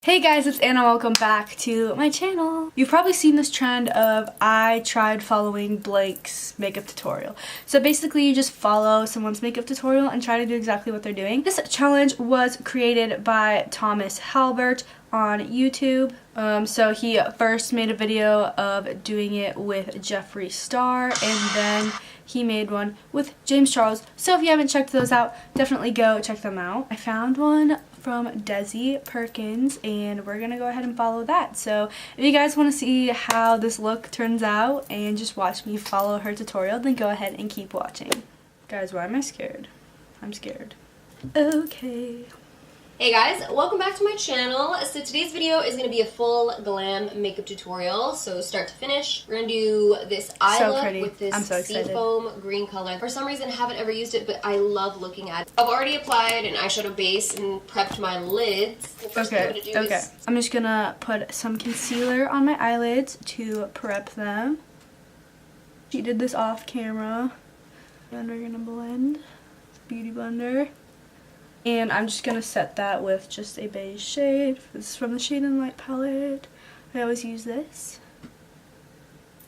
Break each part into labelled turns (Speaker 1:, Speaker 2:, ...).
Speaker 1: Hey guys, it's Anna. Welcome back to my channel. You've probably seen this trend of I tried following Blake's makeup tutorial. So basically you just follow someone's makeup tutorial and try to do exactly what they're doing. This challenge was created by Thomas Halbert on YouTube. So he first made a video of doing it with Jeffree Star, and then he made one with James Charles. So if you haven't checked those out, definitely go check them out. I found one from Desi Perkins and we're gonna go ahead and follow that. So if you guys want to see how this look turns out and just watch me follow her tutorial, then go ahead and keep watching. Guys, why am I scared? I'm scared. Okay.
Speaker 2: Hey guys, welcome back to my channel. So today's video is going to be a full glam makeup tutorial, so start to finish. We're going to do this eye look with this seafoam green color. For some reason I haven't ever used it, but I love looking at it. I've already applied an eyeshadow base and prepped my lids. The first thing I'm going to do is...
Speaker 1: I'm just going to put some concealer on my eyelids to prep them. She did this off camera. And we're going to blend. Beauty blender. And I'm just going to set that with just a beige shade. This is from the Shade and Light palette. I always use this.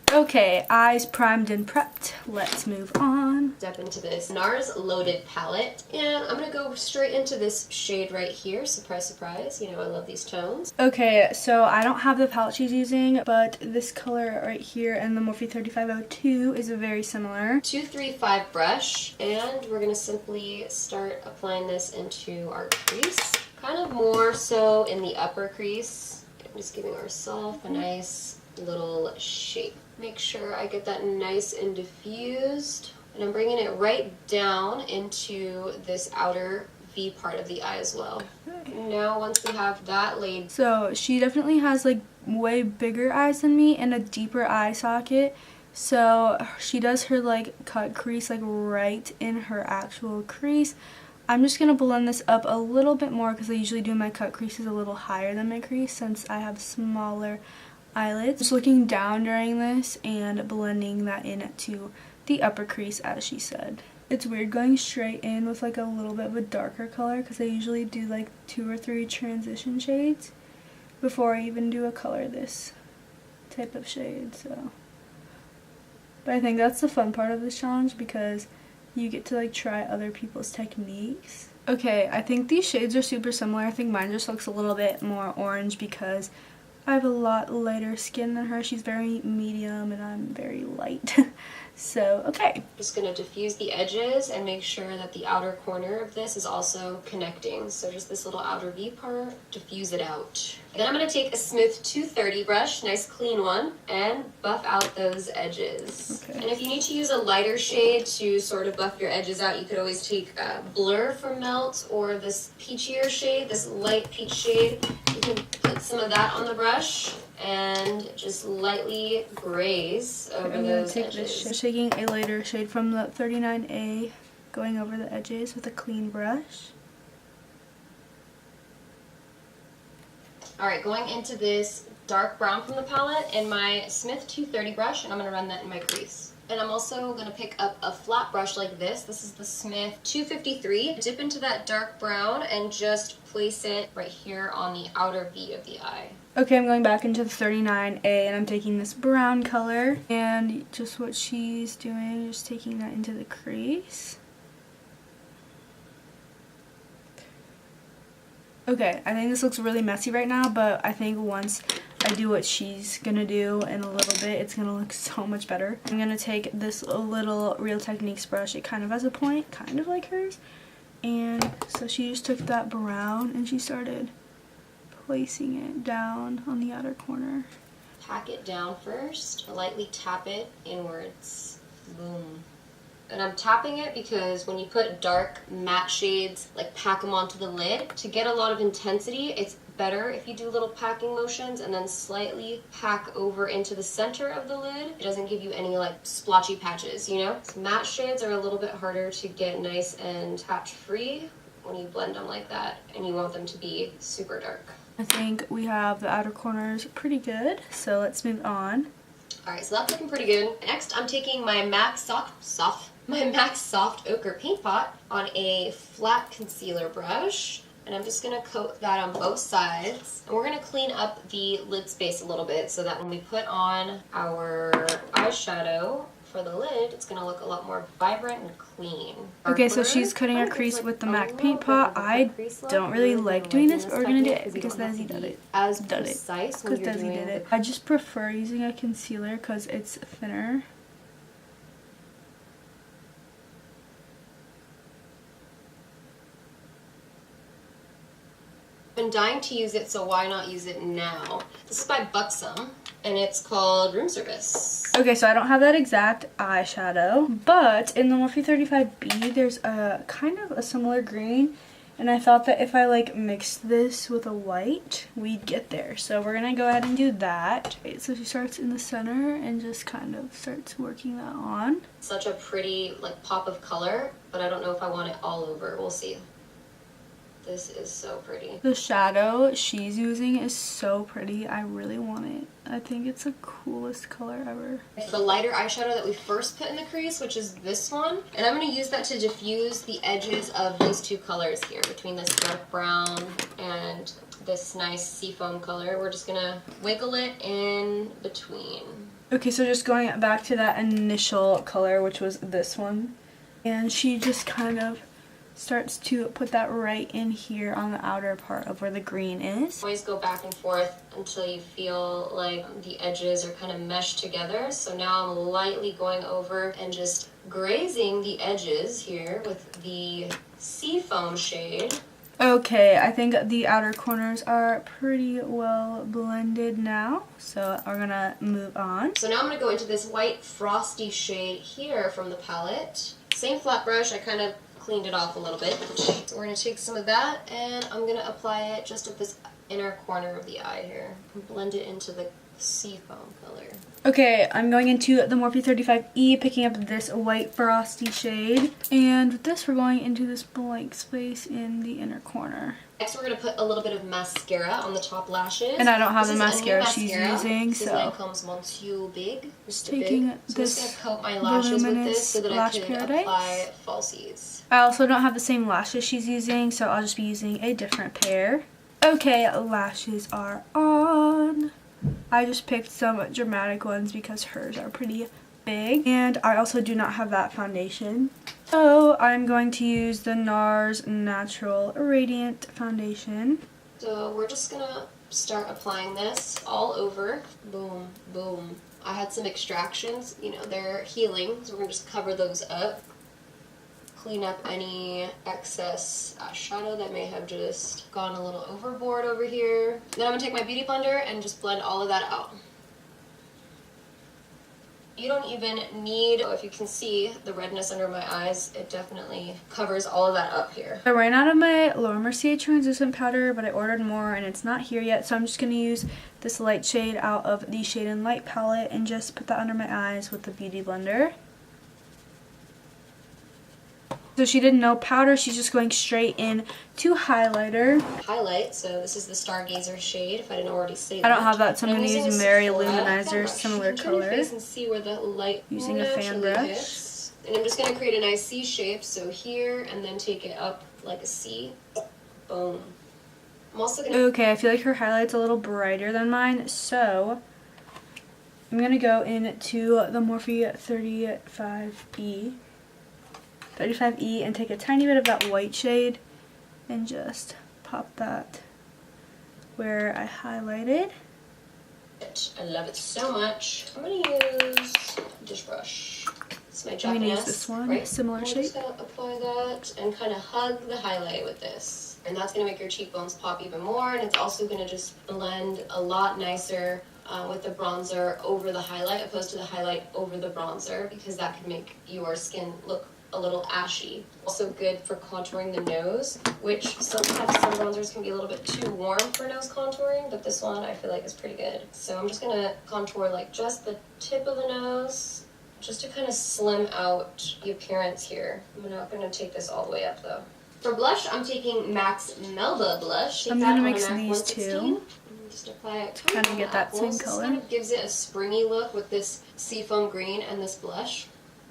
Speaker 1: Okay, eyes primed and prepped. Let's move on.
Speaker 2: Step into this NARS Loaded palette. And I'm going to go straight into this shade right here. Surprise, surprise. You know I love these tones.
Speaker 1: Okay, so I don't have the palette she's using, but this color right here and the Morphe 3502 is very similar.
Speaker 2: 235 brush. And we're going to simply start applying this into our crease. Kind of more so in the upper crease. I'm just giving ourselves a nice little shape. Make sure I get that nice and diffused. And I'm bringing it right down into this outer V part of the eye as well. Okay. Now once we have that laid.
Speaker 1: So she definitely has like way bigger eyes than me and a deeper eye socket. So she does her like cut crease like right in her actual crease. I'm just going to blend this up a little bit more because I usually do my cut creases a little higher than my crease since I have smaller eyelids. Just looking down during this and blending that into the upper crease as she said. It's weird going straight in with like a little bit of a darker color because I usually do like 2 or 3 transition shades before I even do a color this type of shade. So, but I think that's the fun part of this challenge because you get to like try other people's techniques. Okay, I think these shades are super similar. I think mine just looks a little bit more orange because I have a lot lighter skin than her. She's very medium and I'm very light. So, okay.
Speaker 2: Just going to diffuse the edges and make sure that the outer corner of this is also connecting. So just this little outer V part, diffuse it out. And then I'm going to take a smooth 230 brush, nice clean one, and buff out those edges. Okay. And if you need to use a lighter shade to sort of buff your edges out, you could always take Blur from Melt or this peachier shade, this light peach shade. You can put some of that on the brush and just lightly graze over those edges.
Speaker 1: This taking a lighter shade from the 39A, going over the edges with a clean brush.
Speaker 2: Alright, going into this dark brown from the palette and my Smith 230 brush, and I'm going to run that in my crease. And I'm also going to pick up a flat brush like this. This is the Smith 253. Dip into that dark brown and just place it right here on the outer V of the eye.
Speaker 1: Okay, I'm going back into the 39A and I'm taking this brown color and just what she's doing, just taking that into the crease. Okay, I think this looks really messy right now, but I think once I do what she's gonna do in a little bit, it's gonna look so much better. I'm gonna take this little Real Techniques brush. It kind of has a point, kind of like hers. And so she just took that brown and she started placing it down on the outer corner.
Speaker 2: Pack it down first, lightly tap it inwards. Boom. And I'm tapping it because when you put dark matte shades, like pack them onto the lid, to get a lot of intensity, it's better if you do little packing motions and then slightly pack over into the center of the lid. It doesn't give you any like splotchy patches, you know? So matte shades are a little bit harder to get nice and patch free when you blend them like that, and you want them to be super dark.
Speaker 1: I think we have the outer corners pretty good, so let's move on.
Speaker 2: Alright, so that's looking pretty good. Next, I'm taking my MAC Soft Ochre Paint Pot on a flat concealer brush. And I'm just gonna coat that on both sides. And we're gonna clean up the lid space a little bit so that when we put on our eyeshadow for the lid, it's gonna look a lot more vibrant and clean.
Speaker 1: Okay, so she's cutting her crease with the MAC paint pot. I don't really like doing this, but we're gonna do it because Desi did it.
Speaker 2: As precise when you're doing it.
Speaker 1: I just prefer using a concealer because it's thinner.
Speaker 2: Been dying to use it, so why not use it now? This is by Buxom, and it's called Room Service.
Speaker 1: Okay, so I don't have that exact eyeshadow, but in the Morphe 35B, there's a kind of a similar green, and I thought that if I like mixed this with a white, we'd get there. So we're gonna go ahead and do that. Okay, so she starts in the center and just kind of starts working that on.
Speaker 2: Such a pretty like pop of color, but I don't know if I want it all over. We'll see. This is so pretty.
Speaker 1: The shadow she's using is so pretty. I really want it. I think it's the coolest color ever.
Speaker 2: The lighter eyeshadow that we first put in the crease, which is this one, and I'm going to use that to diffuse the edges of these two colors here, between this dark brown and this nice seafoam color. We're just going to wiggle it in between.
Speaker 1: Okay, so just going back to that initial color, which was this one, and she just kind of starts to put that right in here on the outer part of where the green is.
Speaker 2: Always go back and forth until you feel like the edges are kind of meshed together. So now I'm lightly going over and just grazing the edges here with the seafoam shade.
Speaker 1: Okay, I think the outer corners are pretty well blended now, so we're gonna move on.
Speaker 2: So now I'm gonna go into this white frosty shade here from the palette. Same flat brush, I kind of cleaned it off a little bit. So we're going to take some of that and I'm going to apply it just at this inner corner of the eye here and blend it into the seafoam color.
Speaker 1: Okay, I'm going into the Morphe 35E, picking up this white frosty shade, and with this we're going into this blank space in the inner corner.
Speaker 2: Next we're going to put a little bit of mascara on the top lashes.
Speaker 1: And I don't have the mascara she's using,
Speaker 2: this
Speaker 1: so
Speaker 2: Lancome's Monsieur Big.
Speaker 1: taking
Speaker 2: so
Speaker 1: this
Speaker 2: I'm just going to coat my lashes with this so that I can
Speaker 1: Paradise.
Speaker 2: apply falsies.
Speaker 1: I also don't have the same lashes she's using, so I'll just be using a different pair. Okay, lashes are on. I just picked some dramatic ones because hers are pretty big, and I also do not have that foundation. So I'm going to use the NARS Natural Radiant Foundation.
Speaker 2: So we're just gonna start applying this all over. Boom, boom. I had some extractions, you know, they're healing, so we're gonna just cover those up. Clean up any excess eyeshadow that may have just gone a little overboard over here. Then I'm gonna take my beauty blender and just blend all of that out. You don't even need, if you can see the redness under my eyes, it definitely covers all of that up here.
Speaker 1: I ran out of my Laura Mercier translucent powder, but I ordered more and it's not here yet, so I'm just going to use this light shade out of the Shade and Light palette and just put that under my eyes with the beauty blender. So she did no powder, she's just going straight in to highlighter.
Speaker 2: Highlight, so this is the Stargazer shade, if I didn't already say that.
Speaker 1: I don't have that, so I'm going to use Mary Luminizer, similar color.
Speaker 2: And see where the light
Speaker 1: using a fan brush.
Speaker 2: Hits. And I'm just going to create a nice C shape, so here, and then take it up like a C. Boom. I'm also going to...
Speaker 1: Okay, I feel like her highlight's a little brighter than mine, so I'm going to go into the Morphe 35E and take a tiny bit of that white shade and just pop that where I highlighted.
Speaker 2: I love it so much. I'm going to use a dish brush. It's my Japanese.
Speaker 1: I'm going to use this one,
Speaker 2: right?
Speaker 1: similar shape.
Speaker 2: I'm just going to apply that and kind of hug the highlight with this. And that's going to make your cheekbones pop even more, and it's also going to just blend a lot nicer with the bronzer over the highlight opposed to the highlight over the bronzer, because that can make your skin look a little ashy. Also good for contouring the nose, which sometimes some bronzers can be a little bit too warm for nose contouring, but this one I feel like is pretty good. So I'm just gonna contour like just the tip of the nose, just to kind of slim out the appearance here. I'm not gonna take this all the way up though. For blush, I'm taking MAC's Melba blush.
Speaker 1: I'm gonna mix these two.
Speaker 2: Just apply it
Speaker 1: kind of get that same color.
Speaker 2: Kind of gives it a springy look with this seafoam green and this blush.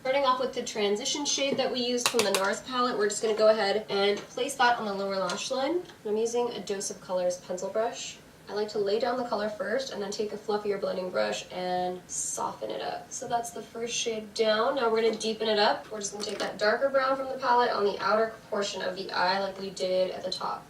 Speaker 2: Starting off with the transition shade that we used from the NARS palette, we're just going to go ahead and place that on the lower lash line. I'm using a Dose of Colors pencil brush. I like to lay down the color first and then take a fluffier blending brush and soften it up. So that's the first shade down. Now we're going to deepen it up. We're just going to take that darker brown from the palette on the outer portion of the eye like we did at the top.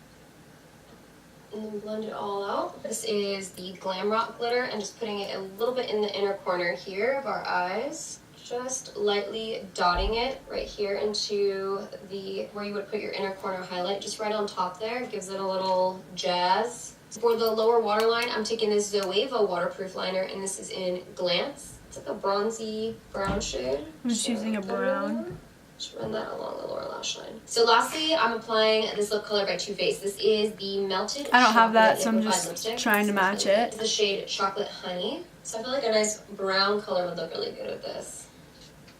Speaker 2: And then blend it all out. This is the Glam Rock glitter and just putting it a little bit in the inner corner here of our eyes. Just lightly dotting it right here into the where you would put your inner corner highlight, just right on top there. It gives it a little jazz. For the lower waterline, I'm taking this Zoeva waterproof liner, and this is in Glance. It's like a bronzy brown shade.
Speaker 1: I'm just using a brown.
Speaker 2: Just run that along the lower lash line. So lastly, I'm applying this lip color by Too Faced. This is the Melted
Speaker 1: I don't have that,
Speaker 2: Chocolate
Speaker 1: so I'm
Speaker 2: Liquefied
Speaker 1: just
Speaker 2: Lipstick.
Speaker 1: trying to match it.
Speaker 2: It's the shade Chocolate Honey. So I feel like a nice brown color would look really good with this.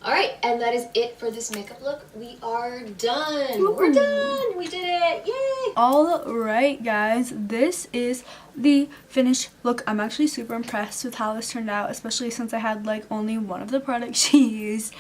Speaker 2: Alright, and that is it for this makeup look. We are done.
Speaker 1: Ooh.
Speaker 2: We're done. We did it. Yay!
Speaker 1: Alright guys, this is the finished look. I'm actually super impressed with how this turned out, especially since I had like only one of the products she used.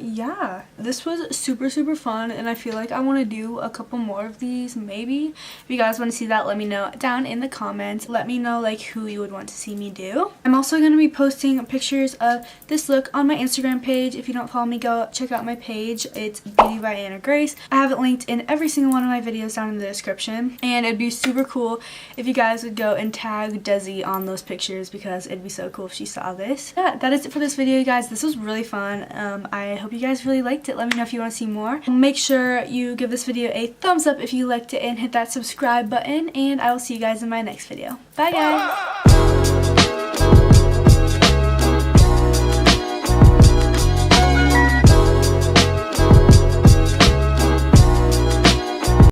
Speaker 1: Yeah, this was super fun, and I feel like I want to do a couple more of these maybe. If you guys want to see that, let me know down in the comments. Let me know like who you would want to see me do. I'm also going to be posting pictures of this look on my Instagram page. If you don't follow me, go check out my page. It's Beauty by Anna Grace. I have it linked in every single one of my videos down in the description, and it'd be super cool if you guys would go and tag Desi on those pictures, because it'd be so cool if she saw this. Yeah, that is it for this video, you guys. This was really fun. I hope you guys really liked it. Let me know if you want to see more. Make sure you give this video a thumbs up if you liked it, and hit that subscribe button, and I will see you guys in my next video. Bye guys!